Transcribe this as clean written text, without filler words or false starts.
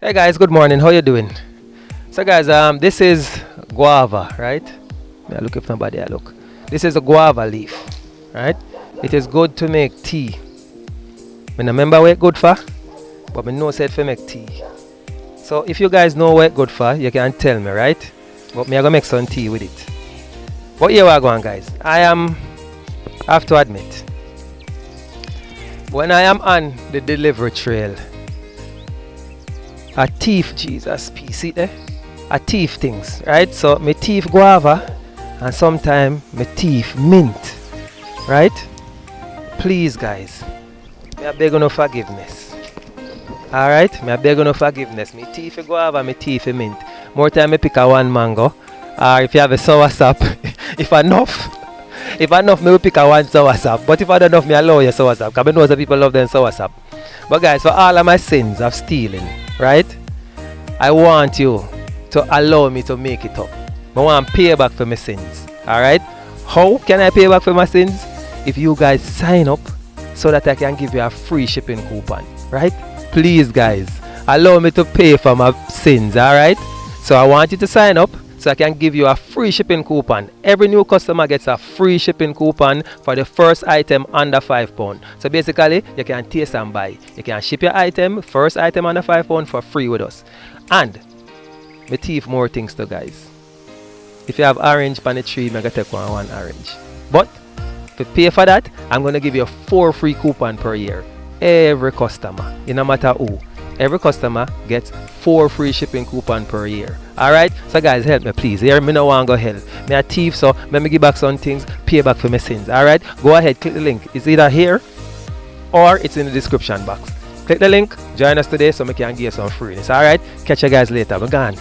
Hey guys, good morning. How you doing? So guys, this is guava, right? Yeah, look if nobody I look. This is a guava leaf, right? It is good to make tea. I remember what it good for, but I know said for make tea. So if you guys know what it good for, you can tell me, right? But me I gonna make some tea with it. But here we are going, guys. I have to admit, when I am on the delivery trail, a thief, Jesus, peace it there. A thief things, right? So me thief guava and sometimes me thief mint, right? Please guys, me I beg no forgiveness. Alright, me I beg no forgiveness. Me thief a guava, me thief a mint. More time me pick a one mango. Or if you have a sour sap, if enough me will pick a one sour sap. But if I don't enough me allow you sour sap. Because I know some people love them sour sap. But guys, for all of my sins of stealing, right? I want you to allow me to make it up. I want to pay back for my sins. Alright? How can I pay back for my sins? If you guys sign up so that I can give you a free shipping coupon. Right? Please guys, allow me to pay for my sins. Alright? So I want you to sign up so I can give you a free shipping coupon. Every new customer gets a free shipping coupon for the first item under £5. So basically, you can taste and buy. You can ship your item, first item under £5 for free with us. And me thief more things to guys. If you have orange on the tree, I'm going to take one orange. But if you pay for that, I'm going to give you 4 free coupon per year. Every customer, no matter who. Every customer gets 4 free shipping coupon per year. Alright? So guys, help me please. Here me no want to go hell. Me a thief, so let me give back some things, pay back for my sins. Alright? Go ahead, click the link. It's either here or it's in the description box. Click the link, join us today so we can give you some freeness. Alright? Catch you guys later. We're gone.